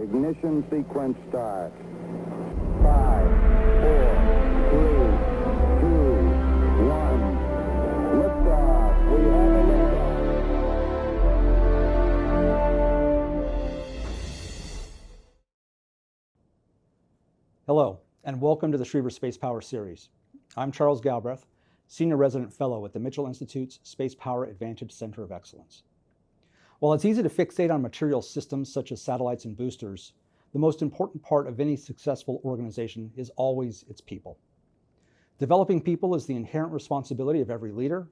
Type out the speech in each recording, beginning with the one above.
Ignition sequence start. 5, 4, 3, 2, 1. Liftoff. We have a liftoff. Hello, and welcome to the Schriever Spacepower series. I'm Charles Galbraith, Senior Resident Fellow at the Mitchell Institute's Spacepower Advantage Center of Excellence. While it's easy to fixate on material systems such as satellites and boosters, the most important part of any successful organization is always its people. Developing people is the inherent responsibility of every leader,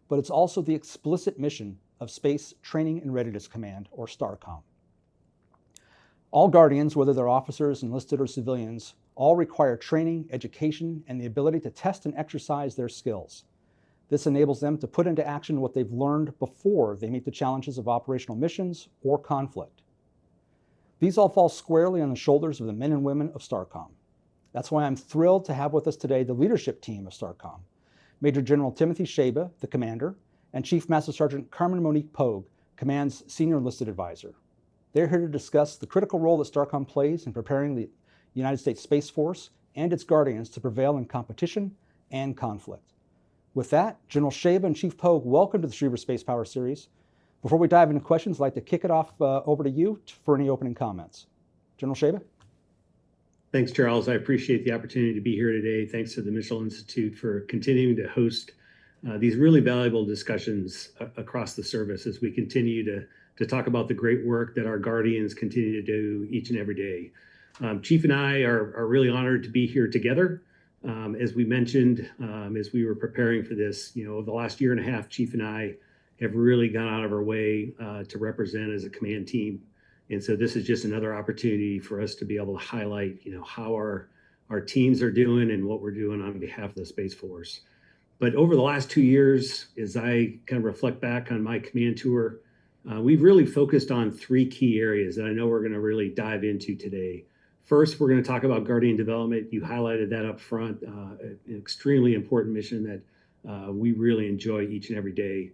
but it's also the explicit mission of Space Training and Readiness Command, or STARCOM. All Guardians, whether they're officers, enlisted, or civilians, all require training, education, and the ability to test and exercise their skills. This enables them to put into action what they've learned before they meet the challenges of operational missions or conflict. These all fall squarely on the shoulders of the men and women of STARCOM. That's why I'm thrilled to have with us today the leadership team of STARCOM. Major General Timothy Sejba, the commander, and Chief Master Sergeant Karmann-Monique Pogue, Command's Senior Enlisted Advisor. They're here to discuss the critical role that STARCOM plays in preparing the United States Space Force and its Guardians to prevail in competition and conflict. With that, General Sejba and Chief Pogue, welcome to the Schriever Spacepower series. Before we dive into questions, I'd like to kick it off over to you for any opening comments. General Sejba? Thanks, Charles. I appreciate the opportunity to be here today. Thanks to the Mitchell Institute for continuing to host these really valuable discussions across the service as we continue to talk about the great work that our Guardians continue to do each and every day. Chief and I are really honored to be here together. As we mentioned, as we were preparing for this, over the last year and a half, Chief and I have really gone out of our way to represent as a command team. And so this is just another opportunity for us to be able to highlight, how our teams are doing and what we're doing on behalf of the Space Force. But over the last 2 years, as I kind of reflect back on my command tour, we've really focused on 3 key areas that I know we're going to really dive into today. First, we're going to talk about Guardian development. You highlighted that up front, an extremely important mission that we really enjoy each and every day.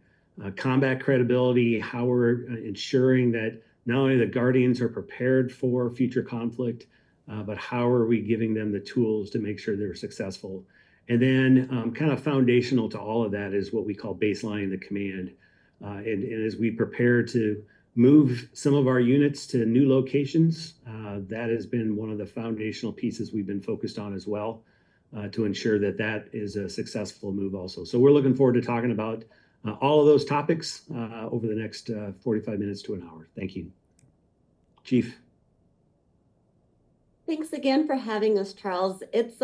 Combat credibility, how we're ensuring that not only the Guardians are prepared for future conflict, but how are we giving them the tools to make sure they're successful. And then kind of foundational to all of that is what we call baselining the command. And as we prepare to move some of our units to new locations, that has been one of the foundational pieces we've been focused on as well, to ensure that that is a successful move also. So we're looking forward to talking about all of those topics over the next 45 minutes to an hour. Thank you. Chief. Thanks again for having us, Charles. It's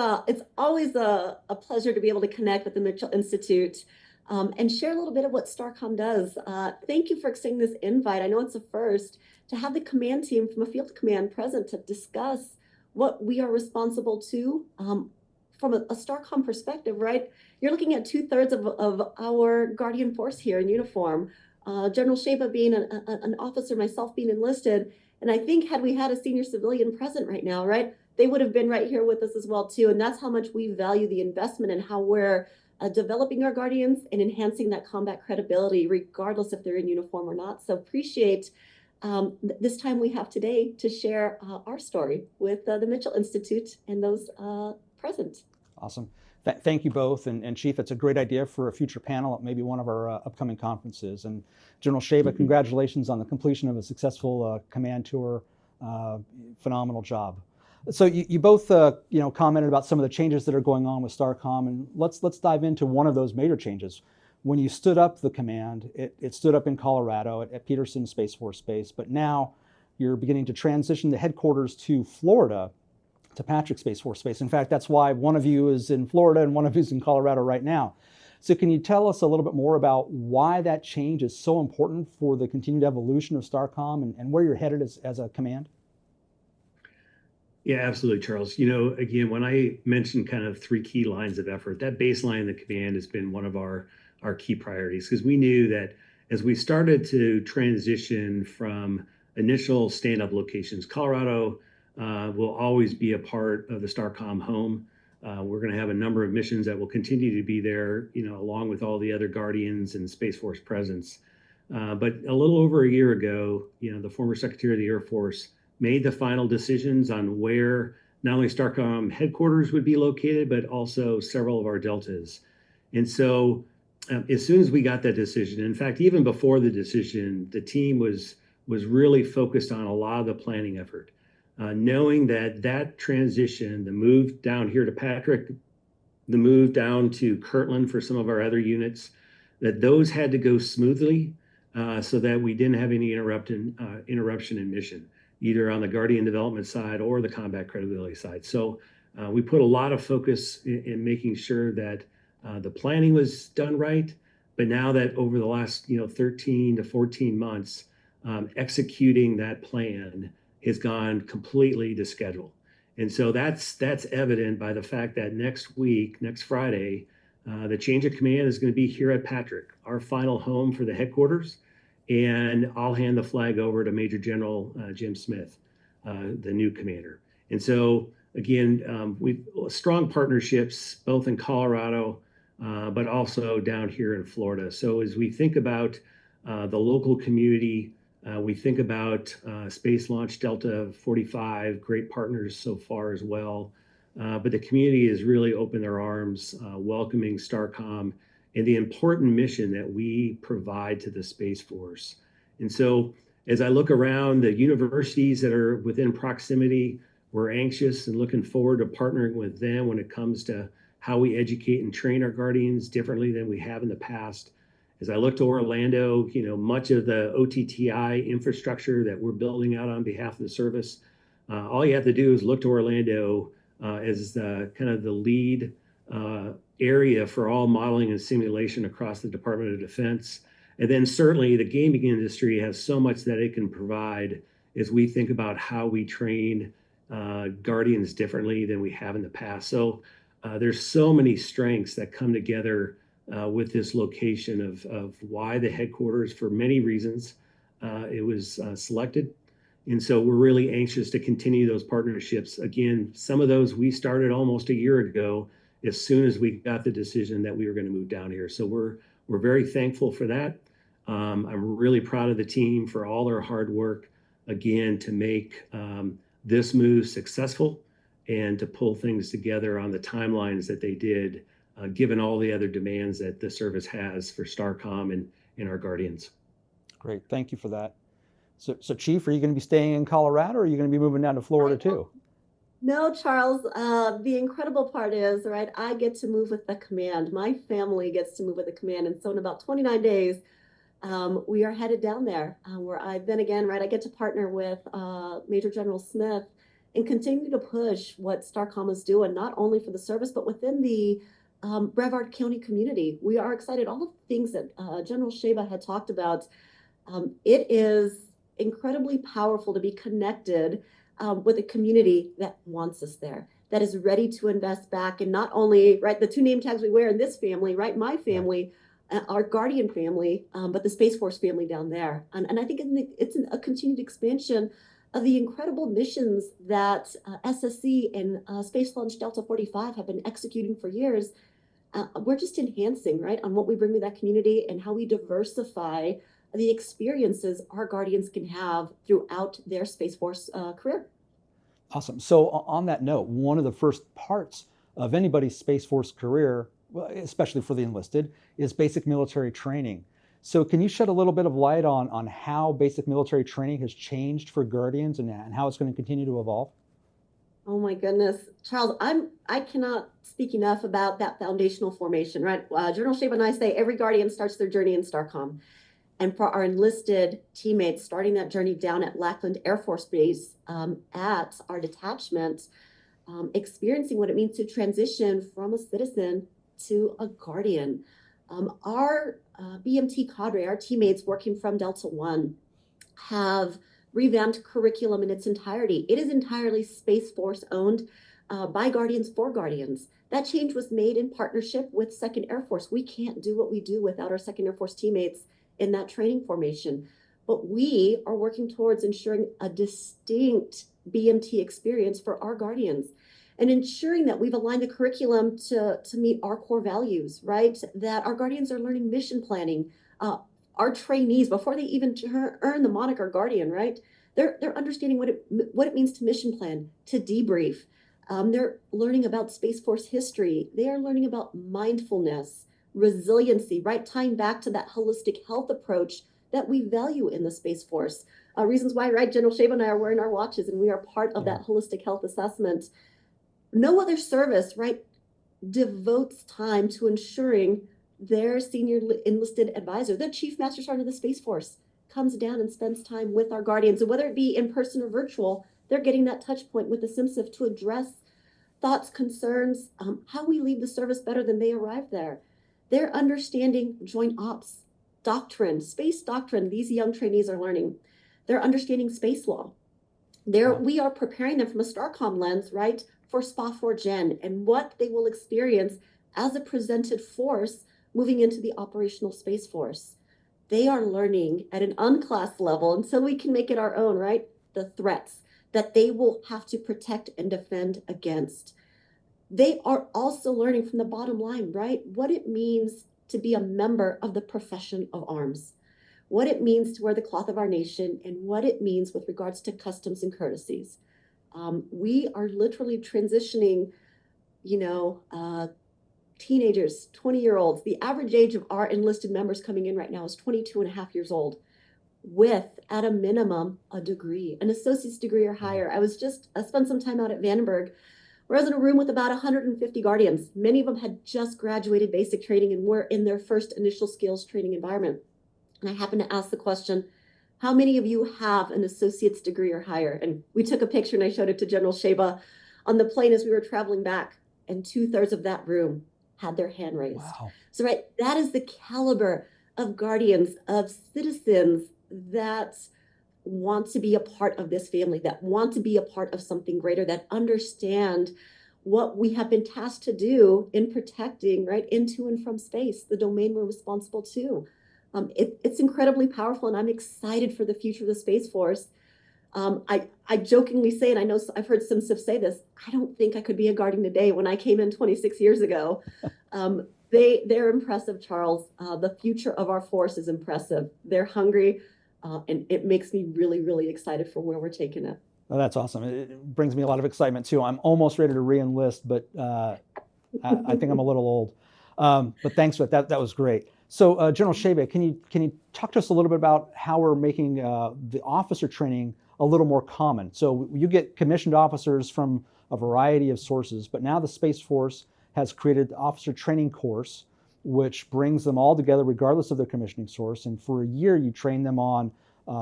always a pleasure to be able to connect with the Mitchell Institute and share a little bit of what STARCOM does. Thank you for extending this invite. I know it's a first to have the command team from a field command present to discuss what we are responsible to from a STARCOM perspective, right? You're looking at 2/3 of our Guardian force here in uniform. General Sejba being an officer, myself being enlisted, and I think had we had a senior civilian present right now, right, they would have been right here with us as well too. And that's how much we value the investment and how we're developing our Guardians and enhancing that combat credibility, regardless if they're in uniform or not. So appreciate this time we have today to share our story with the Mitchell Institute and those present. Awesome. Thank you both. And Chief, it's a great idea for a future panel at maybe one of our upcoming conferences. And General Sejba, congratulations on the completion of a successful command tour. Phenomenal job. So you both commented about some of the changes that are going on with STARCOM, and let's dive into one of those major changes. When you stood up the command, it stood up in Colorado at Peterson Space Force Base, but now you're beginning to transition the headquarters to Florida, to Patrick Space Force Base. In fact, that's why one of you is in Florida and one of you is in Colorado right now. So can you tell us a little bit more about why that change is so important for the continued evolution of STARCOM and where you're headed as a command? Yeah, absolutely, Charles. Again, when I mentioned kind of 3 key lines of effort, that baseline in the command has been one of our key priorities, because we knew that as we started to transition from initial stand-up locations, Colorado will always be a part of the STARCOM home. We're going to have a number of missions that will continue to be there, along with all the other Guardians and Space Force presence. But a little over a year ago, the former Secretary of the Air Force made the final decisions on where not only STARCOM headquarters would be located, but also several of our deltas. And so as soon as we got that decision, in fact, even before the decision, the team was really focused on a lot of the planning effort, knowing that transition, the move down here to Patrick, the move down to Kirtland for some of our other units, that those had to go smoothly so that we didn't have any interruption in mission, either on the Guardian development side or the combat credibility side. So we put a lot of focus in making sure that the planning was done right. But now that over the last 13 to 14 months, executing that plan has gone completely to schedule. And so that's evident by the fact that next week, next Friday, the change of command is going to be here at Patrick, our final home for the headquarters. And I'll hand the flag over to Major General Jim Smith, the new commander. And so, again, we've strong partnerships, both in Colorado, but also down here in Florida. So as we think about the local community, we think about Space Launch Delta 45, great partners so far as well. But the community has really opened their arms, welcoming STARCOM and the important mission that we provide to the Space Force. And so as I look around the universities that are within proximity, we're anxious and looking forward to partnering with them when it comes to how we educate and train our Guardians differently than we have in the past. As I look to Orlando, much of the OTTI infrastructure that we're building out on behalf of the service, all you have to do is look to Orlando as kind of the lead area for all modeling and simulation across the Department of Defense. And then certainly the gaming industry has so much that it can provide as we think about how we train Guardians differently than we have in the past. So there's so many strengths that come together with this location of why the headquarters, for many reasons, it was selected. And so we're really anxious to continue those partnerships. Again, some of those we started almost a year ago as soon as we got the decision that we were going to move down here. So we're very thankful for that. I'm really proud of the team for all their hard work, again, to make this move successful and to pull things together on the timelines that they did, given all the other demands that the service has for STARCOM and our Guardians. Great, thank you for that. So Chief, are you going to be staying in Colorado, or are you going to be moving down to Florida too? No, Charles, the incredible part is, right, I get to move with the command. My family gets to move with the command. And so in about 29 days, we are headed down there where I then again, right, I get to partner with Major General Smith and continue to push what STARCOM is doing, not only for the service, but within the Brevard County community. We are excited. All of the things that General Sejba had talked about, it is incredibly powerful to be connected with a community that wants us there, that is ready to invest back in not only, right, the two name tags we wear in this family, right, my family, our Guardian family, but the Space Force family down there. And I think it's a continued expansion of the incredible missions that SSC and Space Launch Delta 45 have been executing for years. We're just enhancing, right, on what we bring to that community and how we diversify the experiences our Guardians can have throughout their Space Force career. Awesome. So on that note, one of the first parts of anybody's Space Force career, especially for the enlisted, is basic military training. So can you shed a little bit of light on how basic military training has changed for Guardians and how it's going to continue to evolve? Oh my goodness, Charles, I cannot speak enough about that foundational formation, right? General Sejba and I say every Guardian starts their journey in STARCOM. And for our enlisted teammates starting that journey down at Lackland Air Force Base at our detachment, experiencing what it means to transition from a citizen to a Guardian. Our BMT cadre, our teammates working from Delta One, have revamped curriculum in its entirety. It is entirely Space Force owned by Guardians for Guardians. That change was made in partnership with 2nd Air Force. We can't do what we do without our 2nd Air Force teammates in that training formation. But we are working towards ensuring a distinct BMT experience for our Guardians and ensuring that we've aligned the curriculum to meet our core values, right? That our Guardians are learning mission planning. Our trainees, before they even earn the moniker Guardian, right? They're understanding what it means to mission plan, to debrief. They're learning about Space Force history. They are learning about mindfulness, resiliency, right? Tying back to that holistic health approach that we value in the Space Force. Reasons why, right? General Sejba and I are wearing our watches, and we are part of that holistic health assessment. No other service, right, devotes time to ensuring their senior enlisted advisor, the Chief Master Sergeant of the Space Force, comes down and spends time with our guardians. And whether it be in person or virtual, they're getting that touch point with the CMSgt to address thoughts, concerns, how we leave the service better than they arrived there. They're understanding joint ops, doctrine, space doctrine, these young trainees are learning. They're understanding space law. We are preparing them from a STARCOM lens, right, for SPA 4 Gen and what they will experience as a presented force moving into the operational Space Force. They are learning at an unclassed level, and so we can make it our own, right? The threats that they will have to protect and defend against. They are also learning from the bottom line, right? What it means to be a member of the profession of arms, what it means to wear the cloth of our nation, and what it means with regards to customs and courtesies. We are literally transitioning, teenagers, 20-year-olds. The average age of our enlisted members coming in right now is 22 and a half years old with, at a minimum, a degree, an associate's degree or higher. I spent some time out at Vandenberg, where I was in a room with about 150 guardians. Many of them had just graduated basic training and were in their first initial skills training environment. And I happened to ask the question, how many of you have an associate's degree or higher? And we took a picture and I showed it to General Sejba on the plane as we were traveling back, and 2/3 of that room had their hand raised. Wow. So, right, that is the caliber of guardians, of citizens that want to be a part of this family, that want to be a part of something greater, that understand what we have been tasked to do in protecting, right, into and from space, the domain we're responsible to. It's incredibly powerful, and I'm excited for the future of the Space Force. I jokingly say, and I know I've heard some say this, I don't think I could be a guardian today when I came in 26 years ago. They're impressive, Charles. The future of our force is impressive. They're hungry, and it makes me really, really excited for where we're taking it. Oh, that's awesome. It brings me a lot of excitement too. I'm almost ready to re-enlist, but I think I'm a little old. But thanks for that. That was great. So General Sejba, can you talk to us a little bit about how we're making the officer training a little more common? So you get commissioned officers from a variety of sources, but now the Space Force has created the officer training course, which brings them all together regardless of their commissioning source. And for a year, you train them on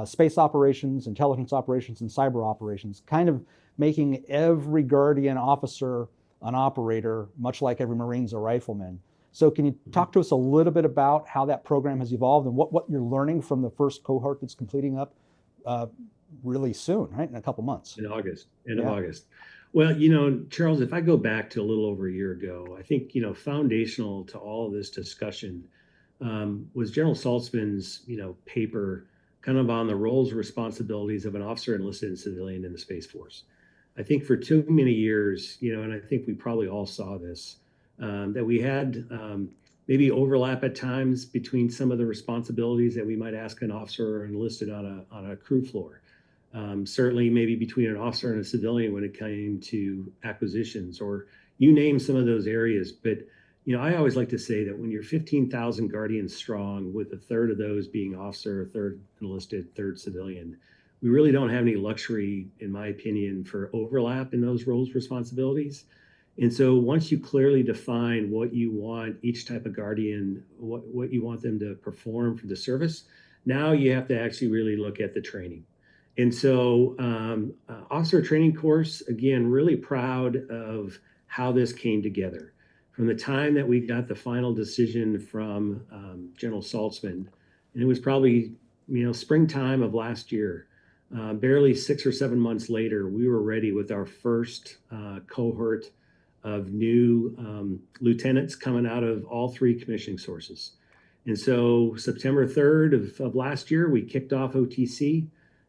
space operations, intelligence operations, and cyber operations, kind of making every Guardian officer an operator, much like every Marine's a rifleman. So can you talk to us a little bit about how that program has evolved and what you're learning from the first cohort that's completing up really soon, right? In a couple months. In August, end of August. Well, Charles, if I go back to a little over a year ago, I think, foundational to all of this discussion was General Saltzman's, paper kind of on the roles and responsibilities of an officer, enlisted and civilian in the Space Force. I think for too many years, and I think we probably all saw this, that we had maybe overlap at times between some of the responsibilities that we might ask an officer or enlisted on a crew floor. Certainly maybe between an officer and a civilian when it came to acquisitions, or you name some of those areas. But, I always like to say that when you're 15,000 Guardians strong, with a third of those being officer, a third enlisted, third civilian, we really don't have any luxury, in my opinion, for overlap in those roles, responsibilities. And so once you clearly define what you want each type of Guardian, what you want them to perform for the service, now you have to actually really look at the training. And so officer training course, again, really proud of how this came together. From the time that we got the final decision from General Saltzman, and it was probably, springtime of last year, barely 6 or 7 months later, we were ready with our first cohort of new lieutenants coming out of all 3 commissioning sources. And so September 3rd of last year, we kicked off OTC.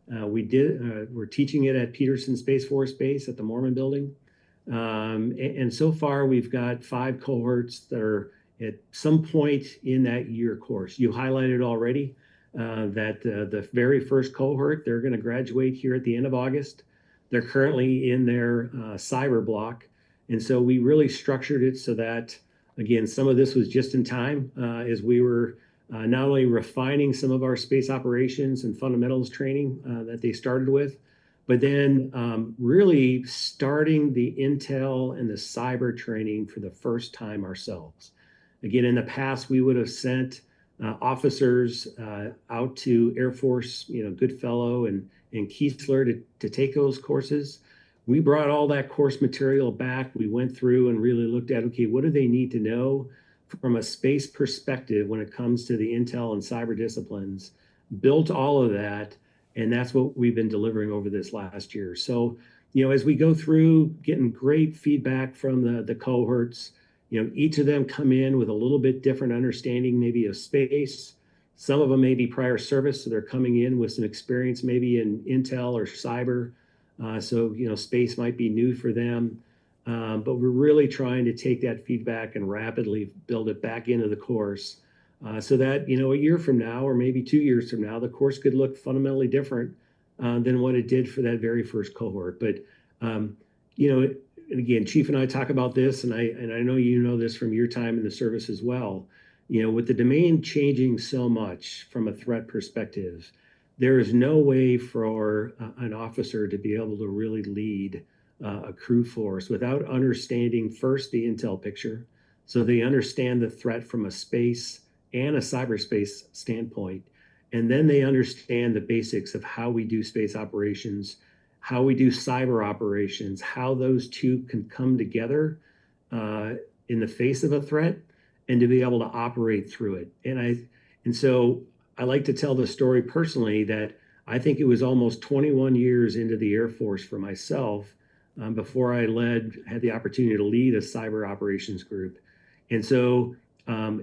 We're teaching it at Peterson Space Force Base at the Mormon Building. And so far, we've got 5 cohorts that are at some point in that year course. You highlighted already that the very first cohort, they're going to graduate here at the end of August. They're currently in their cyber block. And so we really structured it so that, again, some of this was just in time as we were not only refining some of our space operations and fundamentals training that they started with, but then really starting the intel and the cyber training for the first time ourselves. Again, in the past, we would have sent officers out to Air Force, Goodfellow and Keesler to take those courses. We brought all that course material back. We went through and really looked at, okay, what do they need to know from a space perspective when it comes to the intel and cyber disciplines, built all of that, and that's what we've been delivering over this last year. So, as we go through getting great feedback from the cohorts, each of them come in with a little bit different understanding maybe of space. Some of them may be prior service, so they're coming in with some experience maybe in intel or cyber. So, space might be new for them. But we're really trying to take that feedback and rapidly build it back into the course so that, a year from now or maybe 2 years from now, the course could look fundamentally different than what it did for that very first cohort. But, and again, Chief and I talk about this, and I know you know this from your time in the service as well. With the domain changing so much from a threat perspective, there is no way for an officer to be able to really lead a crew force without understanding first the intel picture, so they understand the threat from a space and a cyberspace standpoint, and then they understand the basics of how we do space operations, how we do cyber operations, how those two can come together in the face of a threat, and to be able to operate through it. And so I like to tell the story personally that I think it was almost 21 years into the Air Force for myself before I had the opportunity to lead a cyber operations group. And so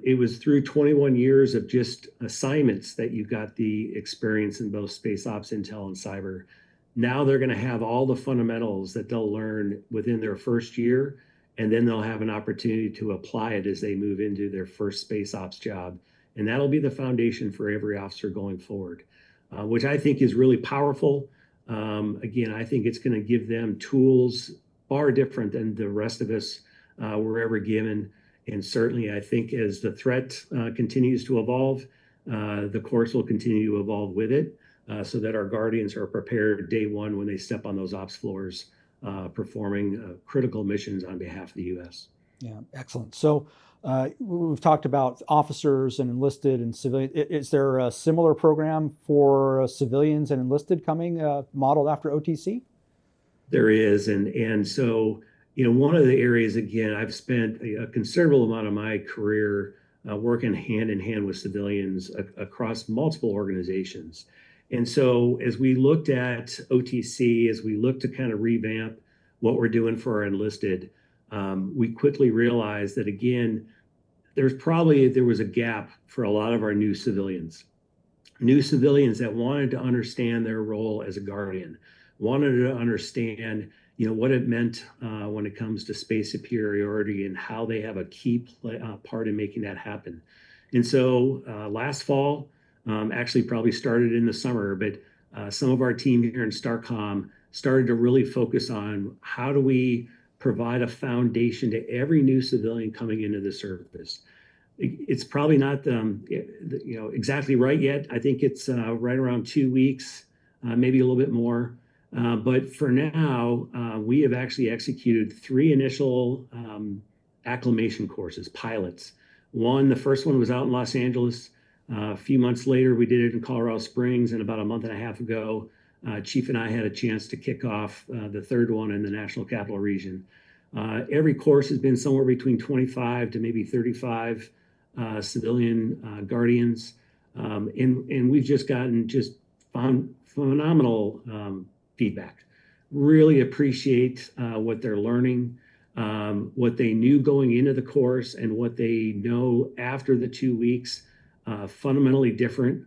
it was through 21 years of just assignments that you got the experience in both space ops, intel, and cyber. Now they're going to have all the fundamentals that they'll learn within their first year, and then they'll have an opportunity to apply it as they move into their first space ops job. And that'll be the foundation for every officer going forward, which I think is really powerful. Again, I think it's going to give them tools far different than the rest of us were ever given. And certainly, I think as the threat continues to evolve, the course will continue to evolve with it so that our Guardians are prepared day one when they step on those ops floors, performing critical missions on behalf of the U.S. Yeah, excellent. So we've talked about officers and enlisted and civilian. Is there a similar program for civilians and enlisted coming modeled after OTC? There is. And so, one of the areas, again, I've spent a considerable amount of my career working hand in hand with civilians across multiple organizations. And so as we looked at OTC, as we looked to kind of revamp what we're doing for our enlisted, we quickly realized that, again, there was a gap for a lot of our new civilians that wanted to understand their role as a Guardian, wanted to understand, what it meant when it comes to space superiority and how they have a key part in making that happen. And so last fall, actually probably started in the summer, but some of our team here in STARCOM started to really focus on how do we provide a foundation to every new civilian coming into the service. It's probably not exactly right yet. I think it's right around 2 weeks, maybe a little bit more. But for now, we have actually executed 3 initial acclimation courses, pilots. The first one was out in Los Angeles. A few months later, we did it in Colorado Springs, and about a month and a half ago, Chief and I had a chance to kick off the third one in the National Capital Region. Every course has been somewhere between 25 to maybe 35 civilian Guardians, and we've just gotten phenomenal feedback. Really appreciate what they're learning, what they knew going into the course, and what they know after the 2 weeks. Fundamentally different.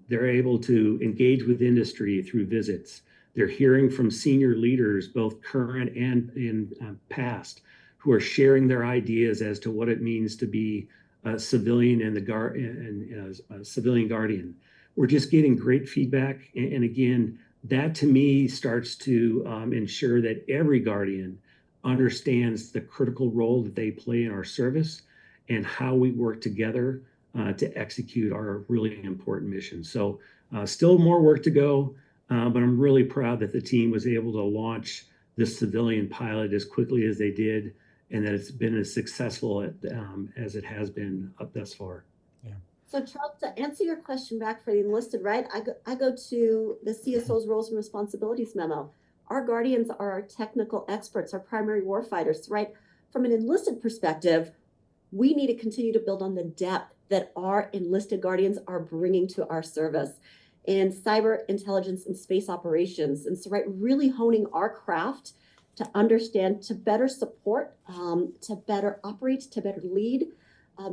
They're able to engage with industry through visits. They're hearing from senior leaders, both current and in past, who are sharing their ideas as to what it means to be civilian and civilian guardian. We're just getting great feedback. And again, that to me starts to ensure that every guardian understands the critical role that they play in our service and how we work together to execute our really important mission. So still more work to go, but I'm really proud that the team was able to launch this civilian pilot as quickly as they did, and that it's been as successful as it has been up thus far. Yeah. So Charles, to answer your question back for the enlisted, right? I go to the CSO's roles and responsibilities memo. Our guardians are our technical experts, our primary warfighters, right? From an enlisted perspective, we need to continue to build on the depth that our enlisted guardians are bringing to our service in cyber intelligence and space operations. And so, right, really honing our craft to understand, to better support, to better operate, to better lead,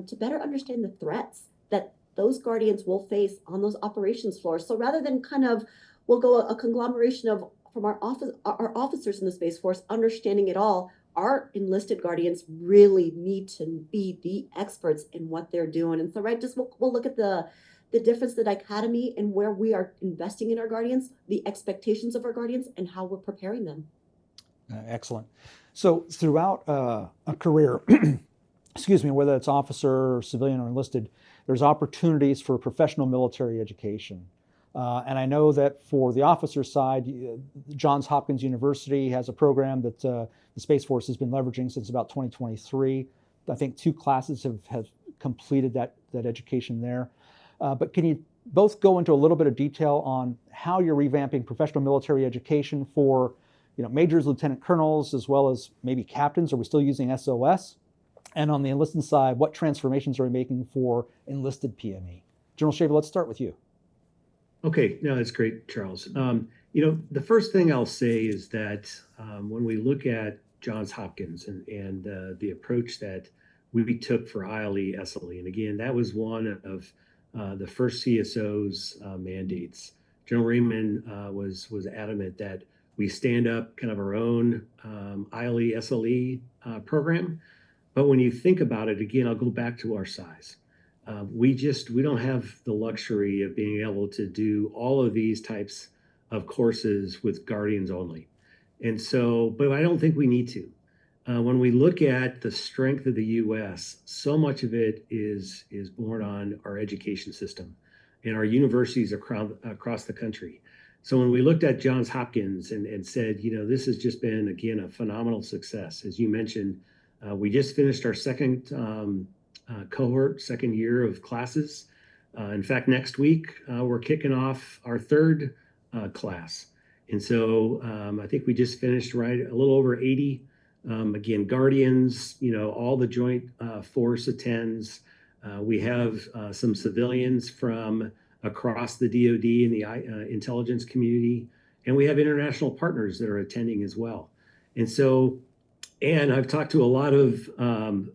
to better understand the threats that those guardians will face on those operations floors. So rather than kind of, we'll go a conglomeration of from our officers in the Space Force understanding it all, our enlisted guardians really need to be the experts in what they're doing. And so, right, just we'll look at the difference, the dichotomy, and where we are investing in our guardians, the expectations of our guardians, and how we're preparing them. Excellent. So throughout a career, excuse me, whether it's officer, civilian, or enlisted, there's opportunities for professional military education. And I know that for the officer side, Johns Hopkins University has a program that the Space Force has been leveraging since about 2023. I think 2 classes have completed that education there. But can you both go into a little bit of detail on how you're revamping professional military education for majors, lieutenant colonels, as well as maybe captains? Are we still using SOS? And on the enlisted side, what transformations are we making for enlisted PME? General Sejba, let's start with you. Okay, no, that's great, Charles. The first thing I'll say is that when we look at Johns Hopkins and the approach that we took for ILE, SLE, and again, that was one of the first CSO's mandates. General Raymond was adamant that we stand up kind of our own ILE, SLE program. But when you think about it, again, I'll go back to our size. We don't have the luxury of being able to do all of these types of courses with guardians only. And so, but I don't think we need to. When we look at the strength of the U.S., so much of it is born on our education system and our universities across the country. So when we looked at Johns Hopkins and said, this has just been, again, a phenomenal success. As you mentioned, we just finished our second cohort, second year of classes. In fact, next week, we're kicking off our third class. And so I think we just finished a little over 80. Again, guardians, all the joint force attends. We have some civilians from across the DoD and the intelligence community, and we have international partners that are attending as well. And I've talked to a lot of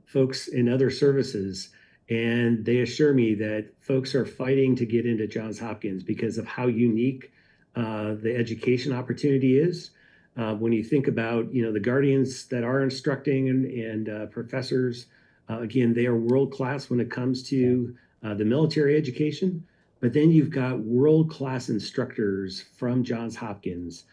folks in other services, and they assure me that folks are fighting to get into Johns Hopkins because of how unique the education opportunity is. When you think about, the guardians that are instructing and professors, again, they are world-class when it comes to the military education. But then you've got world-class instructors from Johns Hopkins,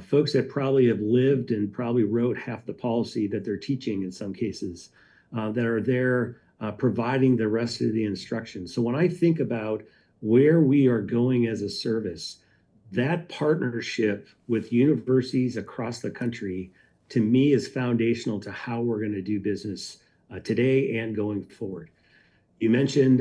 folks that probably have lived and probably wrote half the policy that they're teaching in some cases, that are there providing the rest of the instruction. So when I think about where we are going as a service, that partnership with universities across the country, to me, is foundational to how we're going to do business today and going forward. You mentioned,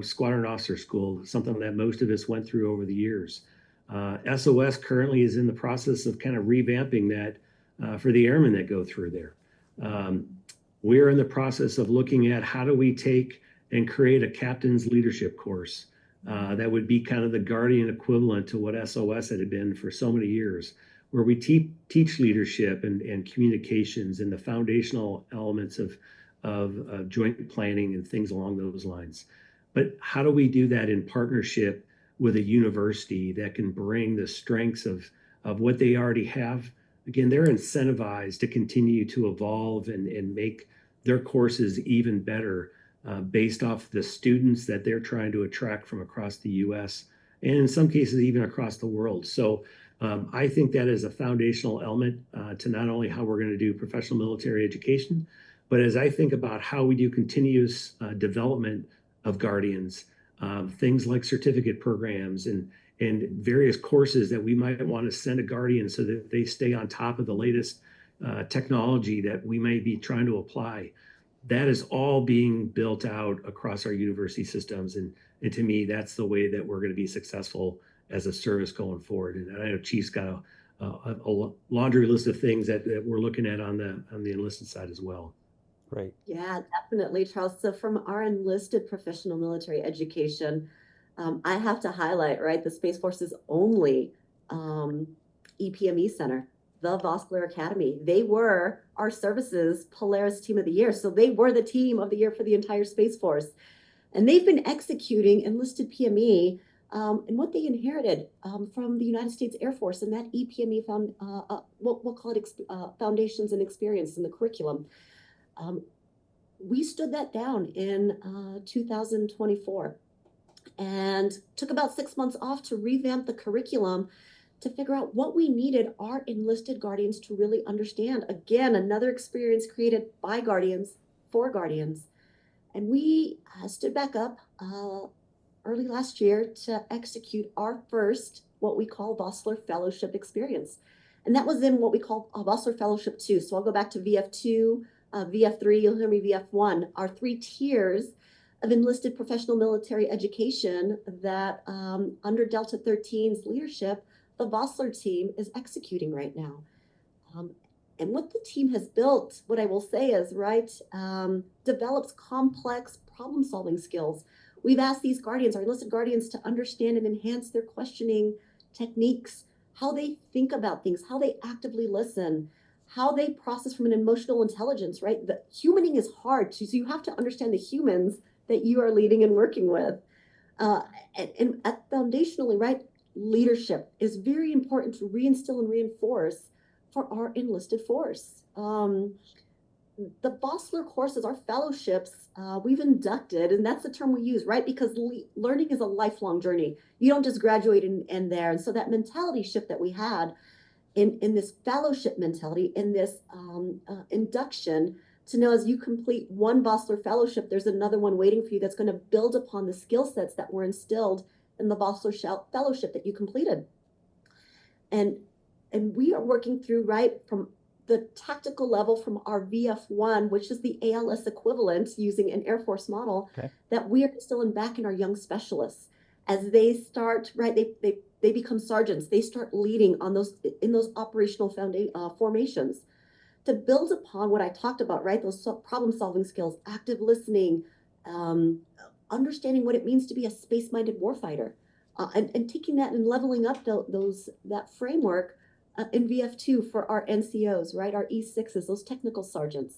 Squadron Officer School, something that most of us went through over the years. SOS currently is in the process of kind of revamping that for the airmen that go through there. We're in the process of looking at how do we take and create a captain's leadership course that would be kind of the guardian equivalent to what SOS had been for so many years, where we teach leadership and communications and the foundational elements of joint planning and things along those lines. But how do we do that in partnership with a university that can bring the strengths of what they already have? Again, they're incentivized to continue to evolve and make their courses even better based off the students that they're trying to attract from across the U.S. and in some cases even across the world. So I think that is a foundational element to not only how we're going to do professional military education, but as I think about how we do continuous development of Guardians, things like certificate programs and various courses that we might want to send a Guardian so that they stay on top of the latest technology that we may be trying to apply. That is all being built out across our university systems. And to me, that's the way that we're going to be successful as a service going forward. And I know Chief's got a laundry list of things that we're looking at on the enlisted side as well. Great. Yeah, definitely, Charles. So from our enlisted professional military education, I have to highlight, right, the Space Force's only EPME center, the Vossler Academy. They were our services Polaris Team of the Year. So they were the team of the year for the entire Space Force. And they've been executing enlisted PME and what they inherited from the United States Air Force, and that EPME found, we'll call it foundations and experience in the curriculum. We stood that down in 2024 and took about 6 months off to revamp the curriculum to figure out what we needed our enlisted Guardians to really understand. Again, another experience created by Guardians for Guardians. And we stood back up early last year to execute our first, what we call Vossler Fellowship experience. And that was in what we call Vossler Fellowship 2. So I'll go back to VF2, VF3, you'll hear me VF1, our 3 tiers of enlisted professional military education that under Delta 13's leadership, the Vossler team is executing right now. And what the team has built, what I will say is, right, develops complex problem-solving skills. We've asked these Guardians, our enlisted Guardians, to understand and enhance their questioning techniques, how they think about things, how they actively listen, how they process from an emotional intelligence, right? The humaning is hard, so you have to understand the humans that you are leading and working with. And foundationally, right, leadership is very important to reinstill and reinforce for our enlisted force. The Vossler courses, our fellowships, we've inducted, and that's the term we use, right? Because learning is a lifelong journey. You don't just graduate and end there. And so that mentality shift that we had in this fellowship mentality, in this induction, to know as you complete one Vossler fellowship, there's another one waiting for you that's going to build upon the skill sets that were instilled in the Vossler fellowship that you completed. And we are working through, right, from the tactical level from our VF1, which is the ALS equivalent using an Air Force model, okay, that we are instilling back in our young specialists as they start, right, they become sergeants, they start leading on those, in those operational formations to build upon what I talked about, right, those problem-solving skills, active listening, understanding what it means to be a space-minded warfighter, and taking that and leveling up that framework in VF2 for our NCOs, right, our E6s, those technical sergeants.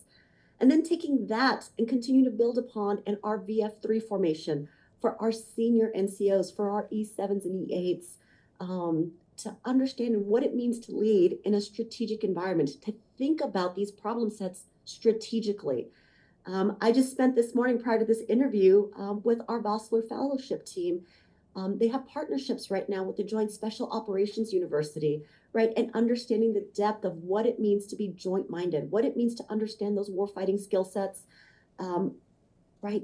And then taking that and continue to build upon in our VF3 formation for our senior NCOs, for our E7s and E8s, to understand what it means to lead in a strategic environment, to think about these problem sets strategically. I just spent this morning prior to this interview with our Vossler Fellowship team. They have partnerships right now with the Joint Special Operations University, right? And understanding the depth of what it means to be joint-minded, what it means to understand those warfighting skill sets, right?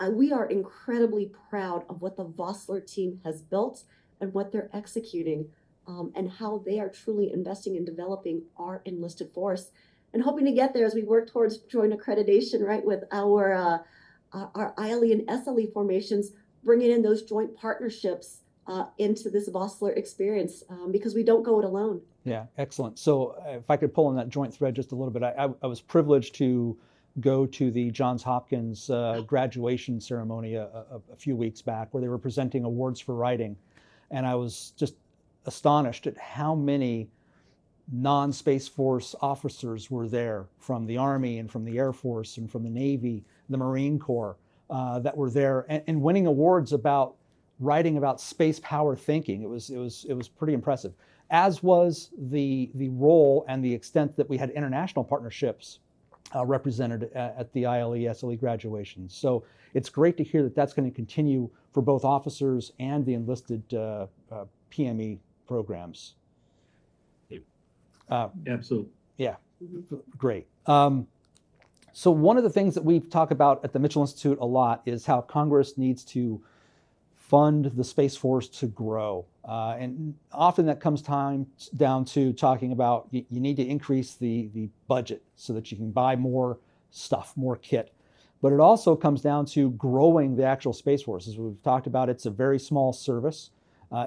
We are incredibly proud of what the Vossler team has built and what they're executing, and how they are truly investing in developing our enlisted force and hoping to get there as we work towards joint accreditation, right? With our ILE and SLE formations, bringing in those joint partnerships into this Vossler experience, because we don't go it alone. Yeah, excellent. So if I could pull on that joint thread just a little bit, I was privileged to go to the Johns Hopkins graduation ceremony a few weeks back, where they were presenting awards for writing. And I was just astonished at how many non-Space Force officers were there from the Army and from the Air Force and from the Navy, the Marine Corps, that were there and winning awards about writing about space power thinking. It was pretty impressive, as was the role and the extent that we had international partnerships represented at the ILE, SLE graduations. So it's great to hear that that's going to continue for both officers and the enlisted PME programs. Absolutely. Yeah, great. So one of the things that we've talked about at the Mitchell Institute a lot is how Congress needs to fund the Space Force to grow. And often that comes down to talking about you need to increase the budget so that you can buy more stuff, more kit. But it also comes down to growing the actual Space Force. As we've talked about, it's a very small service.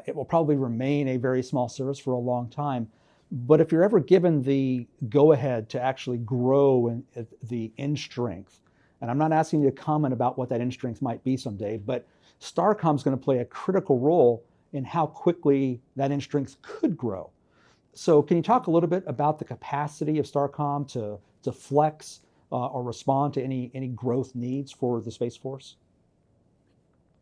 It will probably remain a very small service for a long time. But if you're ever given the go-ahead to actually grow in the end strength, and I'm not asking you to comment about what that end strength might be someday, but STARCOM is going to play a critical role in how quickly that end strength could grow. So can you talk a little bit about the capacity of STARCOM to flex or respond to any growth needs for the Space Force?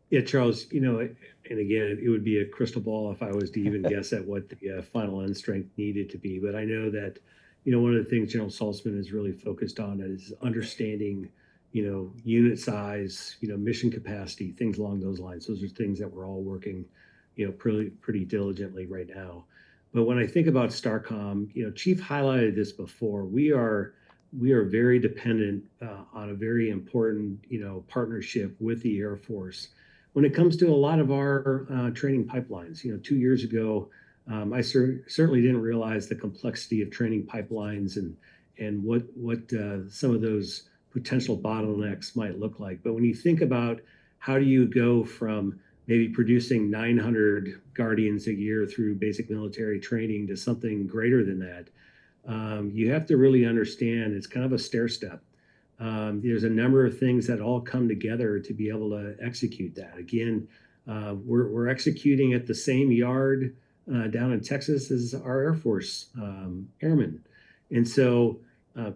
Yeah, Charles, and again, it would be a crystal ball if I was to even guess at what the final end strength needed to be. But I know that, one of the things General Saltzman is really focused on is understanding, unit size, mission capacity, things along those lines. Those are things that we're all working, pretty diligently right now. But when I think about STARCOM, Chief highlighted this before. We are very dependent on a very important, partnership with the Air Force when it comes to a lot of our training pipelines. 2 years ago, I certainly didn't realize the complexity of training pipelines and what some of those potential bottlenecks might look like. But when you think about how do you go from maybe producing 900 Guardians a year through basic military training to something greater than that, you have to really understand it's kind of a stair step. There's a number of things that all come together to be able to execute that. Again, we're executing at the same yard down in Texas as our Air Force airmen. And so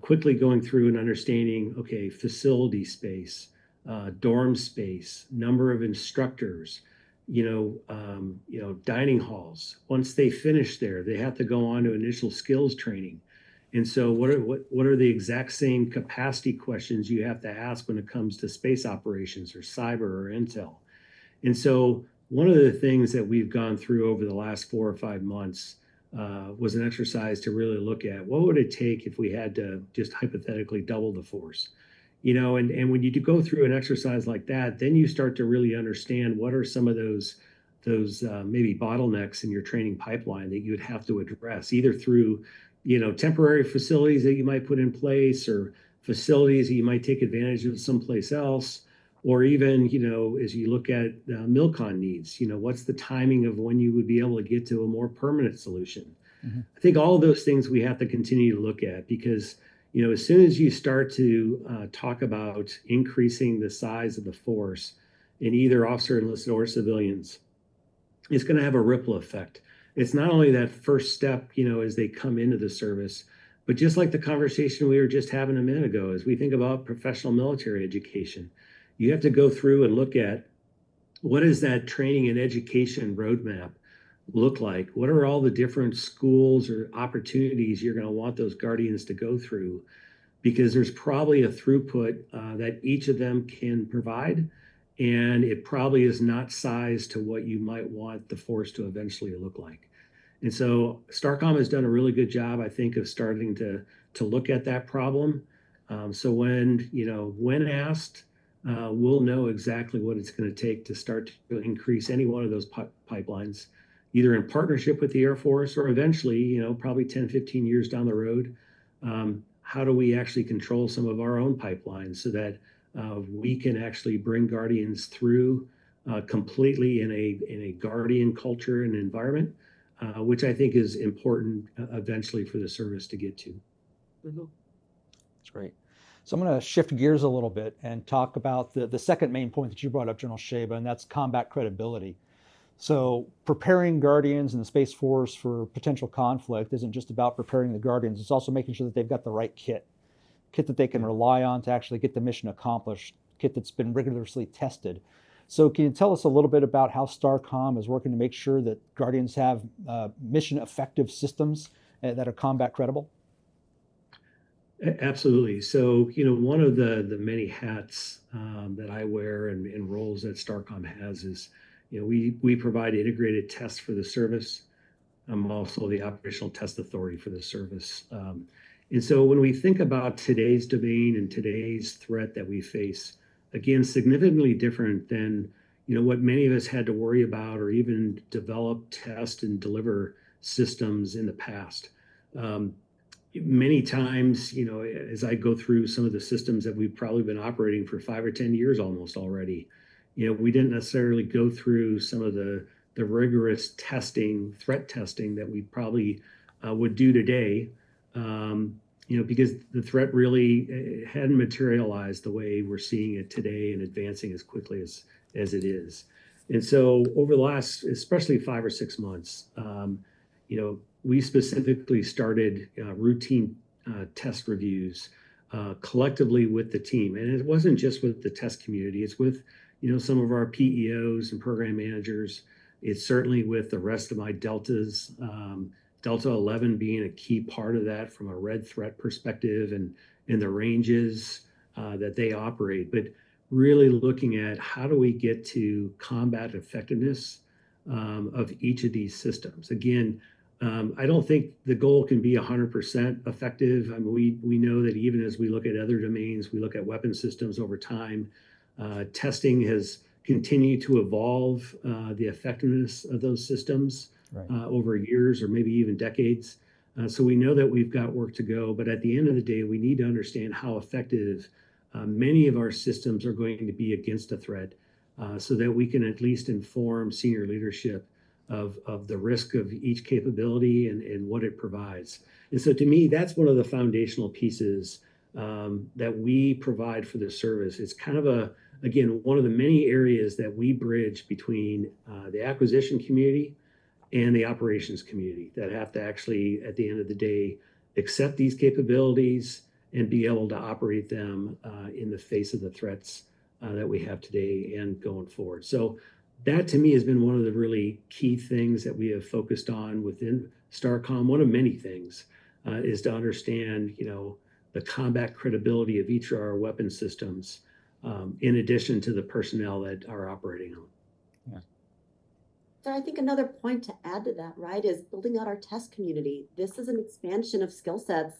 quickly going through and understanding, okay, facility space, dorm space, number of instructors, dining halls. Once they finish there, they have to go on to initial skills training. And so what are the exact same capacity questions you have to ask when it comes to space operations or cyber or intel? And so one of the things that we've gone through over the last 4 or 5 months was an exercise to really look at what would it take if we had to just hypothetically double the force. And when you go through an exercise like that, then you start to really understand what are some of those maybe bottlenecks in your training pipeline that you would have to address, either through temporary facilities that you might put in place or facilities that you might take advantage of someplace else, or even, as you look at MILCON needs, what's the timing of when you would be able to get to a more permanent solution? Mm-hmm. I think all of those things we have to continue to look at because, as soon as you start to talk about increasing the size of the force in either officer enlisted or civilians, it's going to have a ripple effect. It's not only that first step, as they come into the service, but just like the conversation we were just having a minute ago, as we think about professional military education, you have to go through and look at what does that training and education roadmap look like? What are all the different schools or opportunities you're going to want those Guardians to go through? Because there's probably a throughput that each of them can provide. And it probably is not sized to what you might want the force to eventually look like. And so STARCOM has done a really good job, I think, of starting to look at that problem. So when asked, we'll know exactly what it's going to take to start to increase any one of those pipelines, either in partnership with the Air Force or eventually, probably 10, 15 years down the road. How do we actually control some of our own pipelines so that we can actually bring Guardians through completely in a Guardian culture and environment, which I think is important eventually for the service to get to. Mm-hmm. That's great. So I'm going to shift gears a little bit and talk about the second main point that you brought up, General Sejba, and that's combat credibility. So preparing Guardians and the Space Force for potential conflict isn't just about preparing the Guardians, it's also making sure that they've got the right kit that they can rely on to actually get the mission accomplished, kit that's been rigorously tested. So can you tell us a little bit about how STARCOM is working to make sure that Guardians have mission effective systems that are combat credible? Absolutely. So, one of the many hats that I wear and roles that STARCOM has is, we provide integrated tests for the service. I'm also the operational test authority for the service. And so when we think about today's domain and today's threat that we face, again, significantly different than, what many of us had to worry about or even develop, test, and deliver systems in the past. Many times, as I go through some of the systems that we've probably been operating for 5 or 10 years almost already, we didn't necessarily go through some of the rigorous testing, threat testing that we probably would do today, because the threat really hadn't materialized the way we're seeing it today and advancing as quickly as it is. And so over the last, especially 5 or 6 months, we specifically started routine test reviews collectively with the team. And it wasn't just with the test community, it's with, some of our PEOs and program managers. It's certainly with the rest of my deltas, Delta 11 being a key part of that from a red threat perspective and the ranges that they operate. But really looking at how do we get to combat effectiveness of each of these systems. Again, I don't think the goal can be 100% effective. I mean, we know that even as we look at other domains, we look at weapon systems over time, testing has continued to evolve the effectiveness of those systems over years or maybe even decades. So we know that we've got work to go, but at the end of the day, we need to understand how effective many of our systems are going to be against a threat so that we can at least inform senior leadership of the risk of each capability and what it provides. And so to me, that's one of the foundational pieces that we provide for the service. It's kind of again, one of the many areas that we bridge between the acquisition community and the operations community that have to actually, at the end of the day, accept these capabilities and be able to operate them in the face of the threats that we have today and going forward. So that to me has been one of the really key things that we have focused on within STARCOM. One of many things is to understand, the combat credibility of each of our weapon systems, in addition to the personnel that are operating them. Yeah. So I think another point to add to that, right, is building out our test community. This is an expansion of skill sets.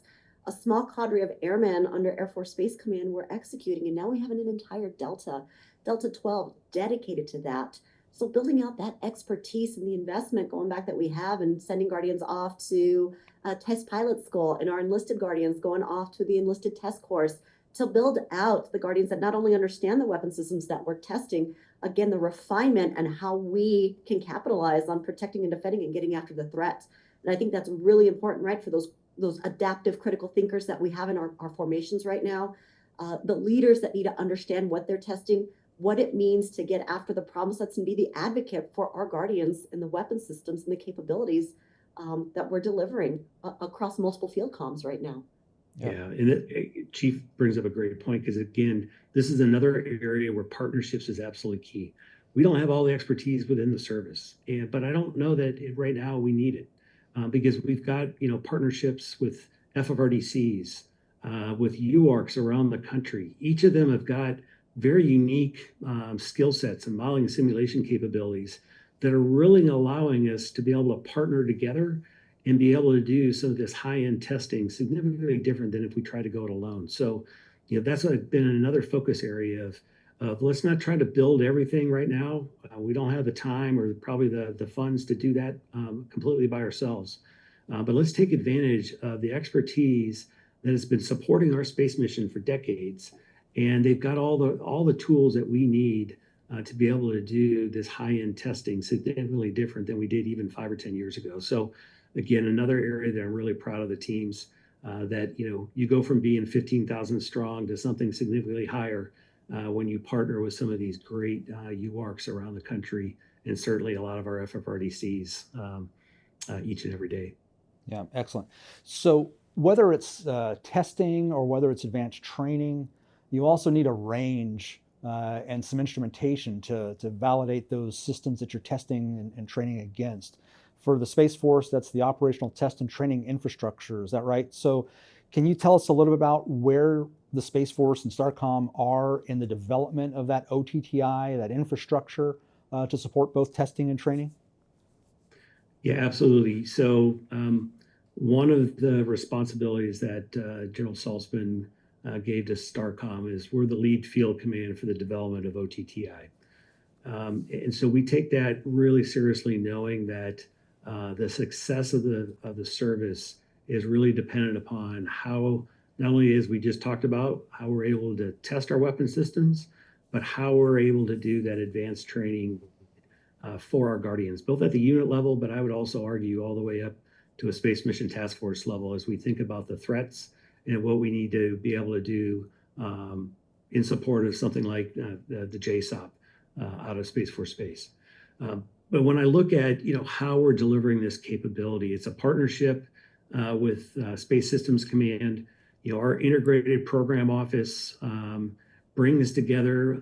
A small cadre of airmen under Air Force Space Command were executing, and now we have an entire Delta 12 dedicated to that. So building out that expertise and the investment going back that we have and sending Guardians off to test pilot school and our enlisted Guardians going off to the enlisted test course to build out the Guardians that not only understand the weapon systems that we're testing, again, the refinement and how we can capitalize on protecting and defending and getting after the threat. And I think that's really important, right, for those adaptive critical thinkers that we have in our formations right now, the leaders that need to understand what they're testing, what it means to get after the problem sets and be the advocate for our Guardians and the weapon systems and the capabilities that we're delivering across multiple field comms right now. Yeah, and Chief brings up a great point because, again, this is another area where partnerships is absolutely key. We don't have all the expertise within the service, but I don't know that right now we need it because we've got, partnerships with FFRDCs, with UARCs around the country. Each of them have got very unique skill sets and modeling and simulation capabilities that are really allowing us to be able to partner together and be able to do some of this high-end testing significantly different than if we try to go it alone. So, that's been another focus area of let's not try to build everything right now. We don't have the time or probably the funds to do that completely by ourselves. But let's take advantage of the expertise that has been supporting our space mission for decades. And they've got all the tools that we need to be able to do this high-end testing significantly different than we did even 5 or 10 years ago. So again, another area that I'm really proud of the teams that, you go from being 15,000 strong to something significantly higher when you partner with some of these great UARCs around the country and certainly a lot of our FFRDCs each and every day. Yeah, excellent. So whether it's testing or whether it's advanced training, you also need a range and some instrumentation to validate those systems that you're testing and training against. For the Space Force, that's the operational test and training infrastructure. Is that right? So Can you tell us a little bit about where the Space Force and STARCOM are in the development of that OTTI, that infrastructure to support both testing and training? Yeah, absolutely. So one of the responsibilities that General Saltzman gave to STARCOM is we're the lead field command for the development of OTTI. And so we take that really seriously, knowing that the success of the service is really dependent upon how, not only as we just talked about, how we're able to test our weapon systems, but how we're able to do that advanced training for our Guardians, both at the unit level, but I would also argue all the way up to a Space Mission Task Force level as we think about the threats and what we need to be able to do in support of something like the JSOP out of Space Force Space. But when I look at how we're delivering this capability, it's a partnership with Space Systems Command. Our integrated program office brings together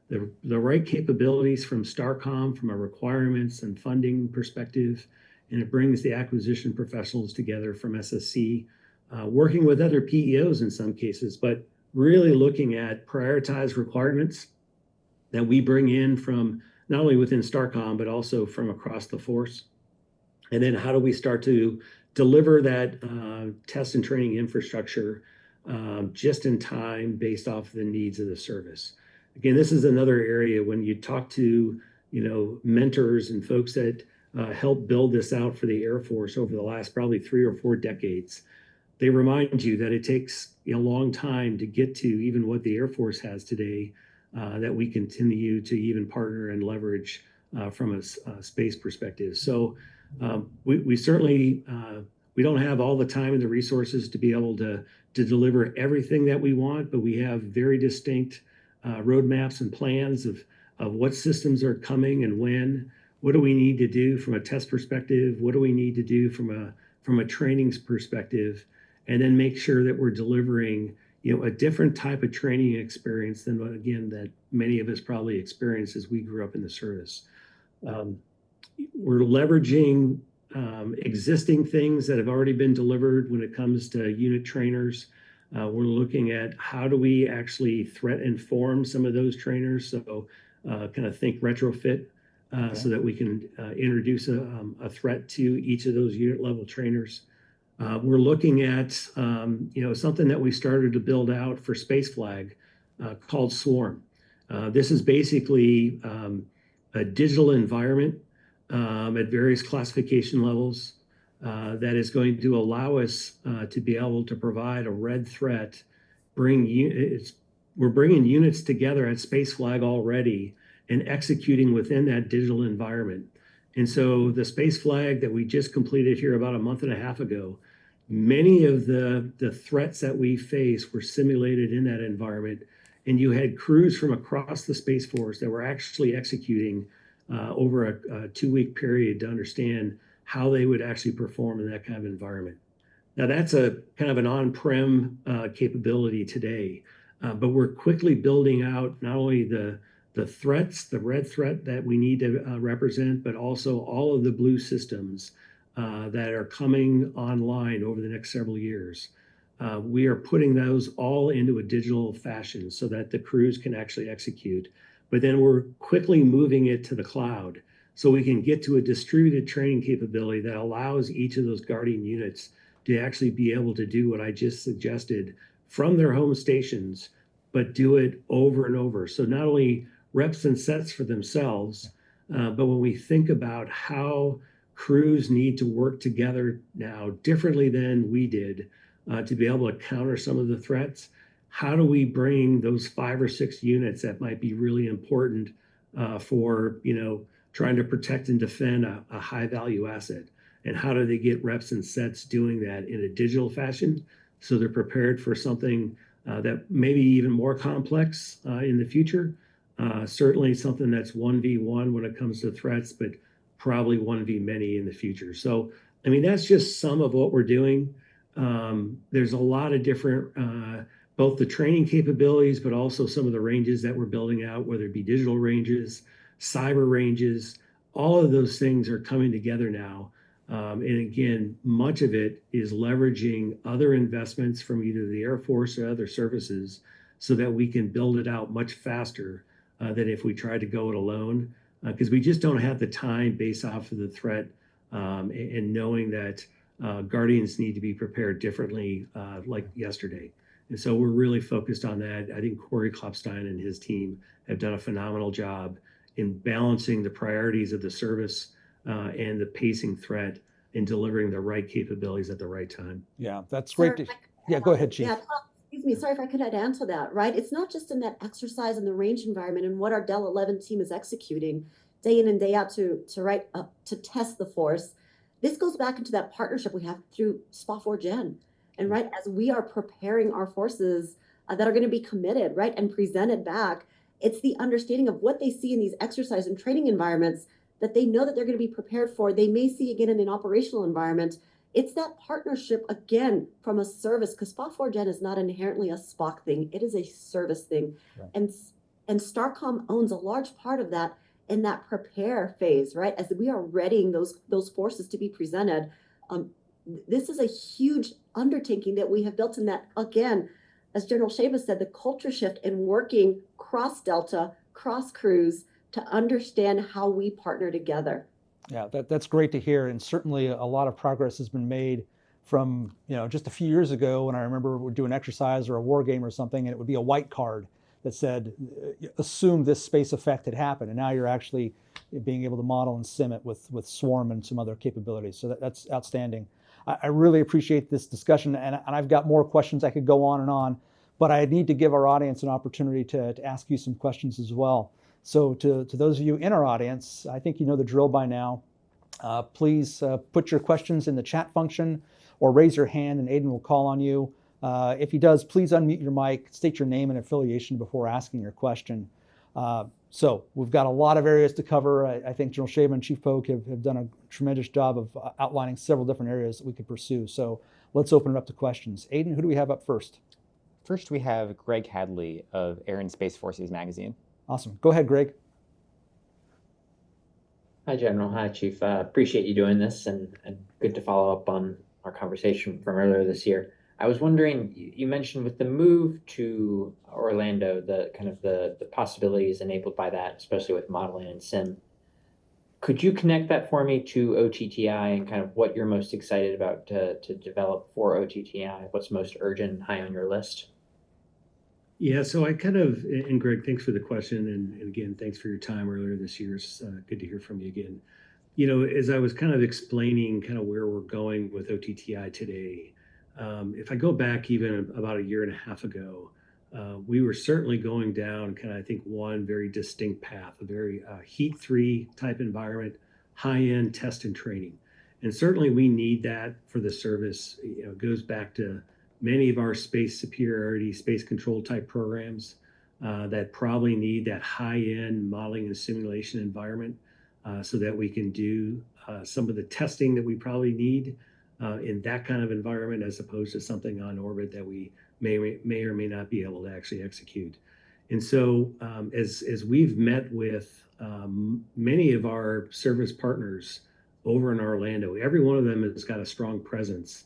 the right capabilities from STARCOM from a requirements and funding perspective, and it brings the acquisition professionals together from SSC, working with other PEOs in some cases, but really looking at prioritized requirements that we bring in from not only within STARCOM, but also from across the force. And then how do we start to deliver that test and training infrastructure just in time based off the needs of the service. Again, this is another area when you talk to mentors and folks that helped build this out for the Air Force over the last probably 3 or 4 decades. They remind you that it takes a long time to get to even what the Air Force has today, that we continue to even partner and leverage from a space perspective. So we certainly we don't have all the time and the resources to be able to deliver everything that we want, but we have very distinct roadmaps and plans of what systems are coming and when. What do we need to do from a test perspective? What do we need to do from a training perspective? And then make sure that we're delivering a different type of training experience than what, again, that many of us probably experienced as we grew up in the service. We're leveraging existing things that have already been delivered when it comes to unit trainers. We're looking at how do we actually threat inform some of those trainers. So kind of think retrofit so that we can introduce a threat to each of those unit level trainers. We're looking at something that we started to build out for Space Flag called Swarm. This is basically a digital environment at various classification levels that is going to allow us to be able to provide a red threat. We're bringing units together at Space Flag already and executing within that digital environment. And so the Space Flag that we just completed here about a month and a half ago, many of the threats that we face were simulated in that environment. And you had crews from across the Space Force that were actually executing over a 2-week period to understand how they would actually perform in that kind of environment. Now that's a kind of an on-prem capability today, but we're quickly building out not only the threats, the red threat that we need to represent, but also all of the blue systems that are coming online over the next several years. We are putting those all into a digital fashion so that the crews can actually execute. But then we're quickly moving it to the cloud so we can get to a distributed training capability that allows each of those Guardian units to actually be able to do what I just suggested from their home stations, but do it over and over. So not only reps and sets for themselves, but when we think about how crews need to work together now differently than we did to be able to counter some of the threats, how do we bring those 5 or 6 units that might be really important for trying to protect and defend a high value asset? And how do they get reps and sets doing that in a digital fashion so they're prepared for something that may be even more complex in the future? Certainly something that's 1v1 when it comes to threats, but probably 1v many in the future. So, I mean, that's just some of what we're doing. There's a lot of different, both the training capabilities, but also some of the ranges that we're building out, whether it be digital ranges, cyber ranges, all of those things are coming together now And again, much of it is leveraging other investments from either the Air Force or other services so that we can build it out much faster than if we tried to go it alone, because we just don't have the time based off of the threat and knowing that Guardians need to be prepared differently like yesterday. And so we're really focused on that. I think Corey Klopstein and his team have done a phenomenal job in balancing the priorities of the service and the pacing threat and delivering the right capabilities at the right time. Yeah, that's great. Yeah, go ahead, Chief. Yeah, excuse me, sorry if I could add on to that, right? It's not just in that exercise in the range environment and what our Del 11 team is executing day in and day out to test the force. This goes back into that partnership we have through SPA4 Gen. And right, as we are preparing our forces that are going to be committed, right, and presented back, it's the understanding of what they see in these exercise and training environments that they know that they're going to be prepared for. They may see again in an operational environment. It's that partnership again from a service, because SPA4 Gen is not inherently a SPOC thing. It is a service thing. Right. And STARCOM owns a large part of that in that prepare phase, right? As we are readying those forces to be presented. This is a huge undertaking that we have built in that, again, as General Sejba said, the culture shift in working cross Delta, cross crews to understand how we partner together. Yeah, that's great to hear. And certainly a lot of progress has been made from, just a few years ago when I remember we'd do an exercise or a war game or something, and it would be a white card that said, assume this space effect had happened. And now you're actually being able to model and sim it with Swarm and some other capabilities. So that's outstanding. I really appreciate this discussion, and I've got more questions. I could go on, but I need to give our audience an opportunity to ask you some questions as well. So to those of you in our audience, I think you know the drill by now. Please put your questions in the chat function or raise your hand and Aiden will call on you. If he does, please unmute your mic, state your name and affiliation before asking your question. So we've got a lot of areas to cover. I think General Sejba and Chief Pogue have done a tremendous job of outlining several different areas that we could pursue. So let's open it up to questions. Aiden, who do we have up first? First, we have Greg Hadley of Air and Space Forces magazine. Awesome. Go ahead, Greg. Hi, General. Hi, Chief. Appreciate you doing this and good to follow up on our conversation from earlier this year. I was wondering, you mentioned with the move to Orlando, the possibilities enabled by that, especially with modeling and sim. Could you connect that for me to OTTI and kind of what you're most excited about to develop for OTTI? What's most urgent and high on your list? Yeah, so and Greg, thanks for the question. And again, thanks for your time earlier this year. It's good to hear from you again. As I was kind of explaining kind of where we're going with OTTI today, if I go back even about a year and a half ago, we were certainly going down I think one very distinct path, a very Heat 3 type environment, high-end test and training. And certainly we need that for the service. It goes back to many of our space superiority, space control type programs that probably need that high-end modeling and simulation environment so that we can do some of the testing that we probably need in that kind of environment, as opposed to something on orbit that we may or may not be able to actually execute. And so as we've met with many of our service partners over in Orlando, every one of them has got a strong presence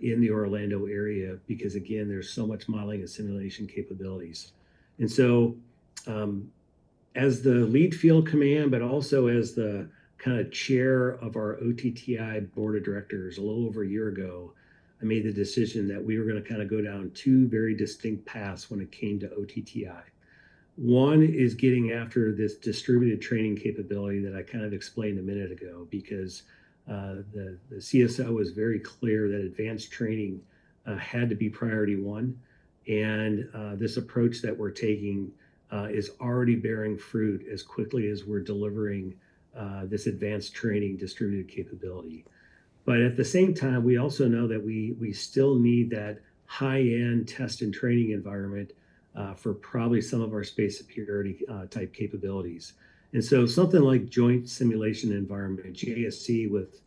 in the Orlando area, because again, there's so much modeling and simulation capabilities. And so as the lead field command, but also as the kind of chair of our OTTI board of directors a little over a year ago, I made the decision that we were going to kind of go down two very distinct paths when it came to OTTI. One is getting after this distributed training capability that I kind of explained a minute ago, because the CSO was very clear that advanced training had to be priority one. And this approach that we're taking is already bearing fruit as quickly as we're delivering this advanced training distributed capability. But at the same time, we also know that we still need that high-end test and training environment for probably some of our space superiority type capabilities. And so something like joint simulation environment, JSC, with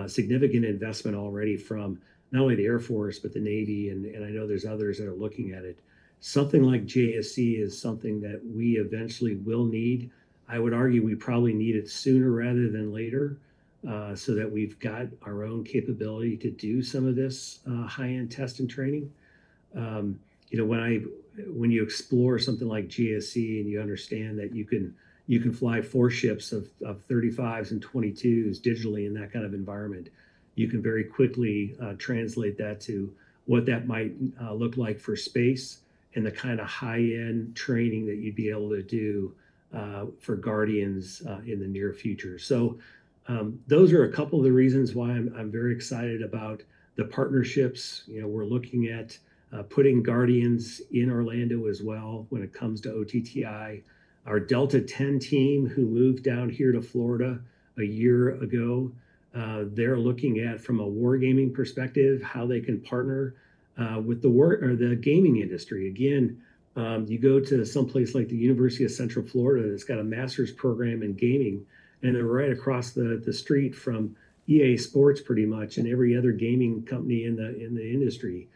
significant investment already from not only the Air Force, but the Navy, and I know there's others that are looking at it. Something like JSC is something that we eventually will need. I would argue we probably need it sooner rather than later, so that we've got our own capability to do some of this high-end test and training. When you explore something like GSE and you understand that you can fly 4 ships of 35s and 22s digitally in that kind of environment, you can very quickly translate that to what that might look like for space and the kind of high-end training that you'd be able to do for Guardians in the near future. So those are a couple of the reasons why I'm very excited about the partnerships. We're looking at putting Guardians in Orlando as well when it comes to OTTI. Our Delta 10 team who moved down here to Florida a year ago, they're looking at, from a wargaming perspective, how they can partner with the gaming industry. Again, you go to someplace like the University of Central Florida that's got a master's program in gaming, and they're right across the street from EA Sports pretty much and every other gaming company in the industry.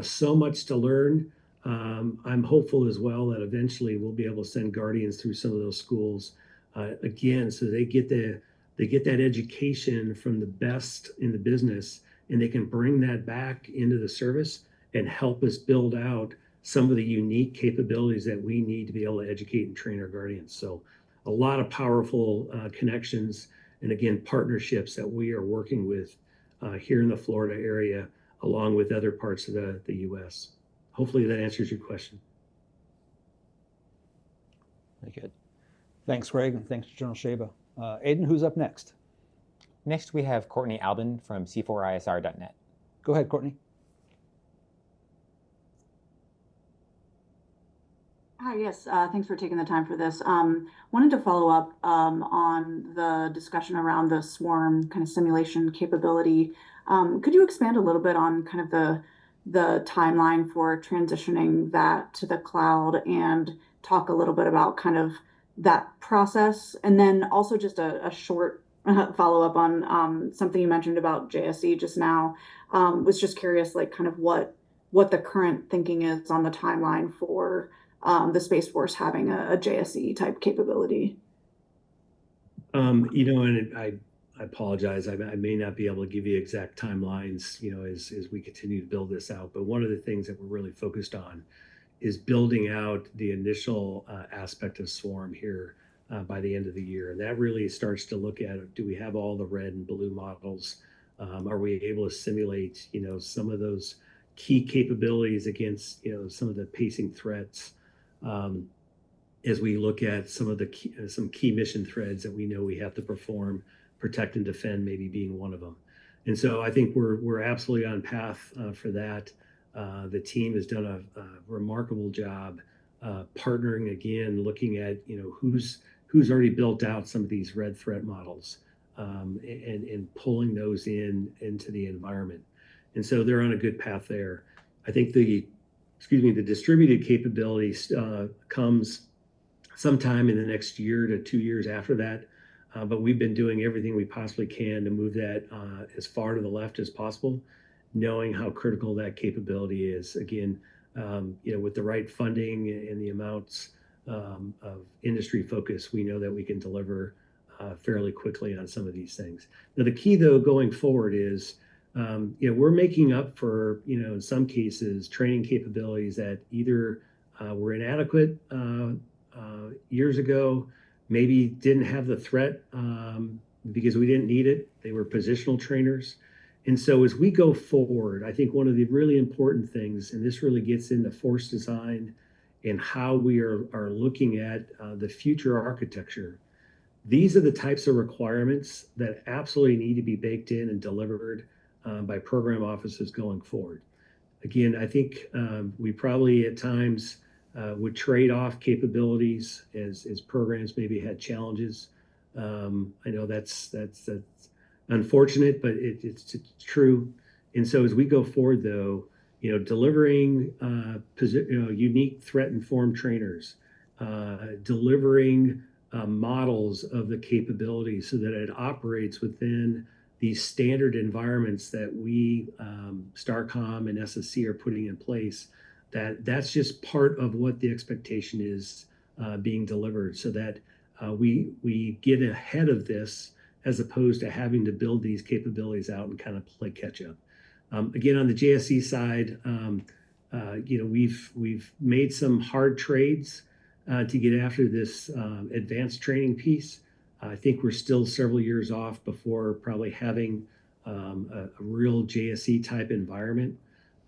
So much to learn. I'm hopeful as well that eventually we'll be able to send Guardians through some of those schools again, so they get that education from the best in the business, and they can bring that back into the service and help us build out some of the unique capabilities that we need to be able to educate and train our Guardians. So a lot of powerful connections and, again, partnerships that we are working with here in the Florida area, along with other parts of the U.S. Hopefully that answers your question. Very good. Thanks, Greg, and thanks to General Sejba. Aiden, who's up next? Next, we have Courtney Albin from C4ISR.net. Go ahead, Courtney. Hi, yes, thanks for taking the time for this. Wanted to follow up on the discussion around the swarm kind of simulation capability. Could you expand a little bit on kind of the timeline for transitioning that to the cloud and talk a little bit about kind of that process? And then also just a short follow-up on something you mentioned about JSE just now. Was just curious, like, kind of what the current thinking is on the timeline for the Space Force having a JSE type capability. And I apologize. I may not be able to give you exact timelines, as we continue to build this out. But one of the things that we're really focused on is building out the initial aspect of swarm here by the end of the year. And that really starts to look at, do we have all the red and blue models? Are we able to simulate, some of those key capabilities against, some of the pacing threats? As we look at some key mission threads that we know we have to perform, protect and defend maybe being one of them. And so I think we're absolutely on path for that. The team has done a remarkable job partnering again, looking at who's already built out some of these red threat models and pulling those into the environment. And so they're on a good path there. I think the distributed capabilities comes sometime in the next year to 2 years after that. But we've been doing everything we possibly can to move that as far to the left as possible, knowing how critical that capability is. Again, with the right funding and the amounts of industry focus, we know that we can deliver fairly quickly on some of these things. Now, the key, though, going forward is, we're making up for, in some cases, training capabilities that either were inadequate years ago, maybe didn't have the threat because we didn't need it. They were positional trainers. And so as we go forward, I think one of the really important things, and this really gets into force design and how we are looking at the future architecture, these are the types of requirements that absolutely need to be baked in and delivered by program offices going forward. Again, I think we probably at times would trade off capabilities as programs maybe had challenges. I know that's unfortunate, but it's true. And so as we go forward, though, delivering unique threat-informed trainers, delivering models of the capabilities so that it operates within these standard environments that we, STARCOM and SSC, are putting in place, that's just part of what the expectation is being delivered, so that we get ahead of this as opposed to having to build these capabilities out and kind of play catch up. Again, on the JSC side, we've made some hard trades to get after this advanced training piece. I think we're still several years off before probably having a real JSC type environment.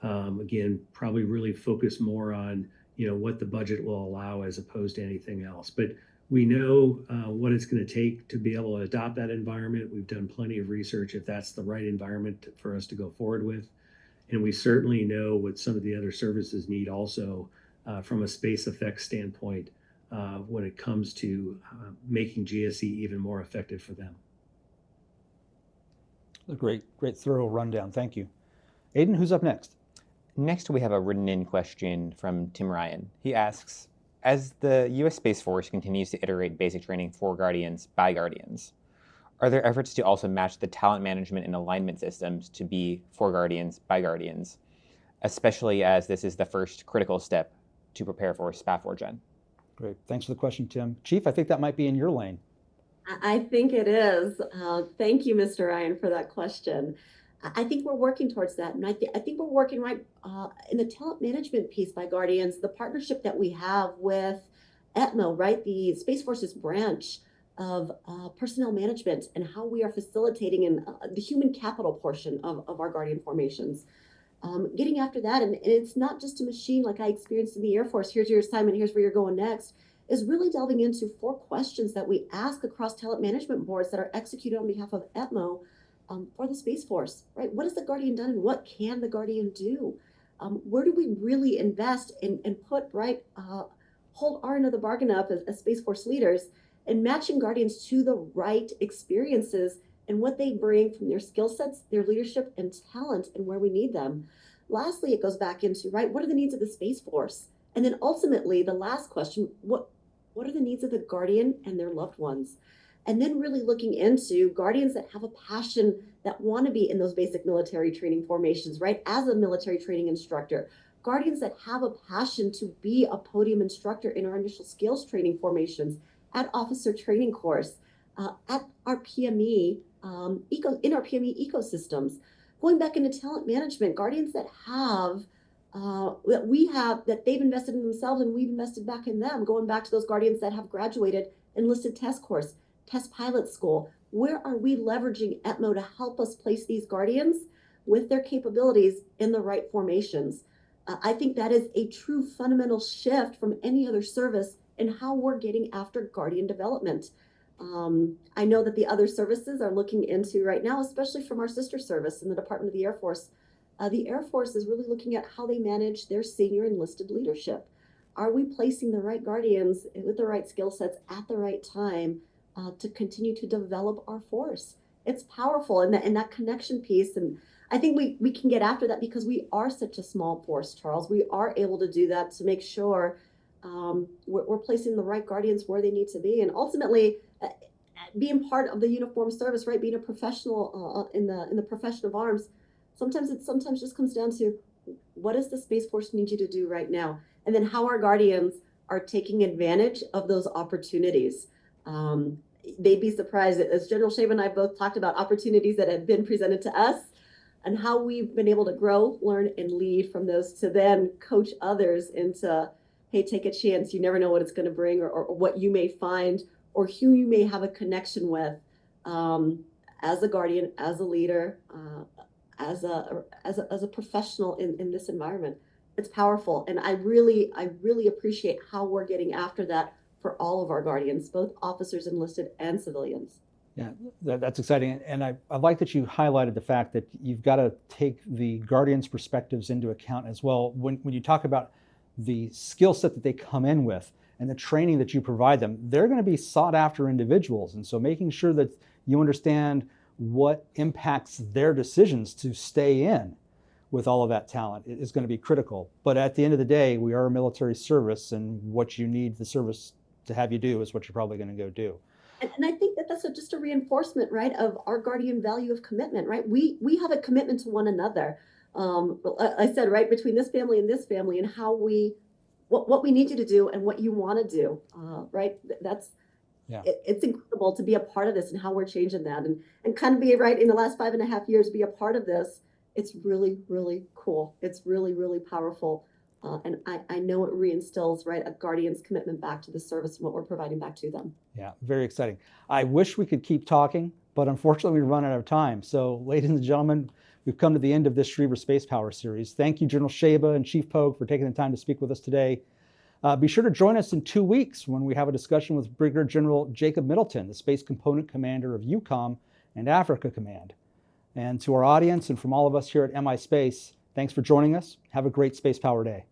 Again, probably really focus more on what the budget will allow as opposed to anything else. But we know what it's going to take to be able to adopt that environment. We've done plenty of research if that's the right environment for us to go forward with. And we certainly know what some of the other services need also from a space effects standpoint when it comes to making GSE even more effective for them. A great thorough rundown. Thank you. Aiden, who's up next? Next, we have a written-in question from Tim Ryan. He asks, as the U.S. Space Force continues to iterate basic training for Guardians by Guardians, are there efforts to also match the talent management and alignment systems to be for Guardians by Guardians, especially as this is the first critical step to prepare for SPA 4Gen? Great. Thanks for the question, Tim. Chief, I think that might be in your lane. I think it is. Thank you, Mr. Ryan, for that question. I think we're working towards that. And I think we're working right in the talent management piece by Guardians, the partnership that we have with ETMO, right? The Space Force's branch of personnel management and how we are facilitating in the human capital portion of our Guardian formations. Getting after that, and it's not just a machine like I experienced in the Air Force, here's your assignment, here's where you're going next, is really delving into 4 questions that we ask across talent management boards that are executed on behalf of ETMO for the Space Force, right? What has the Guardian done and what can the Guardian do? Where do we really invest and put, right, hold our end of the bargain up as Space Force leaders and matching Guardians to the right experiences and what they bring from their skill sets, their leadership and talent and where we need them. Lastly, it goes back into, right, what are the needs of the Space Force? And then ultimately, the last question, what are the needs of the Guardian and their loved ones? And then really looking into Guardians that have a passion, that want to be in those basic military training formations, right? As a military training instructor, Guardians that have a passion to be a podium instructor in our initial skills training formations, at officer training course, at our PME, in our PME ecosystems. Going back into talent management, Guardians that have that they've invested in themselves and we've invested back in them, going back to those Guardians that have graduated enlisted test course, test pilot school. Where are we leveraging ETMO to help us place these Guardians with their capabilities in the right formations? I think that is a true fundamental shift from any other service in how we're getting after Guardian development. I know that the other services are looking into right now, especially from our sister service in the Department of the Air Force. The Air Force is really looking at how they manage their senior enlisted leadership. Are we placing the right Guardians with the right skill sets at the right time to continue to develop our force? It's powerful, and that connection piece. And I think we can get after that because we are such a small force, Charles. We are able to do that to make sure we're placing the right Guardians where they need to be. And ultimately, being part of the uniformed service, right? Being a professional in the profession of arms, sometimes just comes down to what does the Space Force need you to do right now? And then how our Guardians are taking advantage of those opportunities. They'd be surprised, as General Sejba and I both talked about opportunities that have been presented to us and how we've been able to grow, learn, and lead from those to then coach others into, hey, take a chance. You never know what it's going to bring or what you may find or who you may have a connection with as a Guardian, as a leader, as a professional in this environment. It's powerful. And I really appreciate how we're getting after that for all of our Guardians, both officers enlisted and civilians. Yeah, that's exciting. And I like that you highlighted the fact that you've got to take the Guardians' perspectives into account as well. When you talk about the skill set that they come in with and the training that you provide them, they're going to be sought after individuals. And so making sure that you understand what impacts their decisions to stay in with all of that talent is going to be critical. But at the end of the day, we are a military service, and what you need the service to have you do is what you're probably going to go do. And I think that that's just a reinforcement, right, of our Guardian value of commitment, right? We have a commitment to one another. I said, right, between this family and how what we need you to do and what you want to do, right? That's Yeah. It's incredible to be a part of this and how we're changing that and kind of be right in the last 5.5 years, be a part of this. It's really, really cool. It's really, really powerful. And I know it reinstills, right, a Guardian's commitment back to the service and what we're providing back to them. Yeah, very exciting. I wish we could keep talking, but unfortunately we run out of time. So, ladies and gentlemen, we've come to the end of this Schriever Spacepower series. Thank you, General Sejba and Chief Pogue, for taking the time to speak with us today. Be sure to join us in 2 weeks when we have a discussion with Brigadier General Jacob Middleton, the Space Component Commander of EUCOM and Africa Command. And to our audience and from all of us here at MI Space, thanks for joining us. Have a great Spacepower day.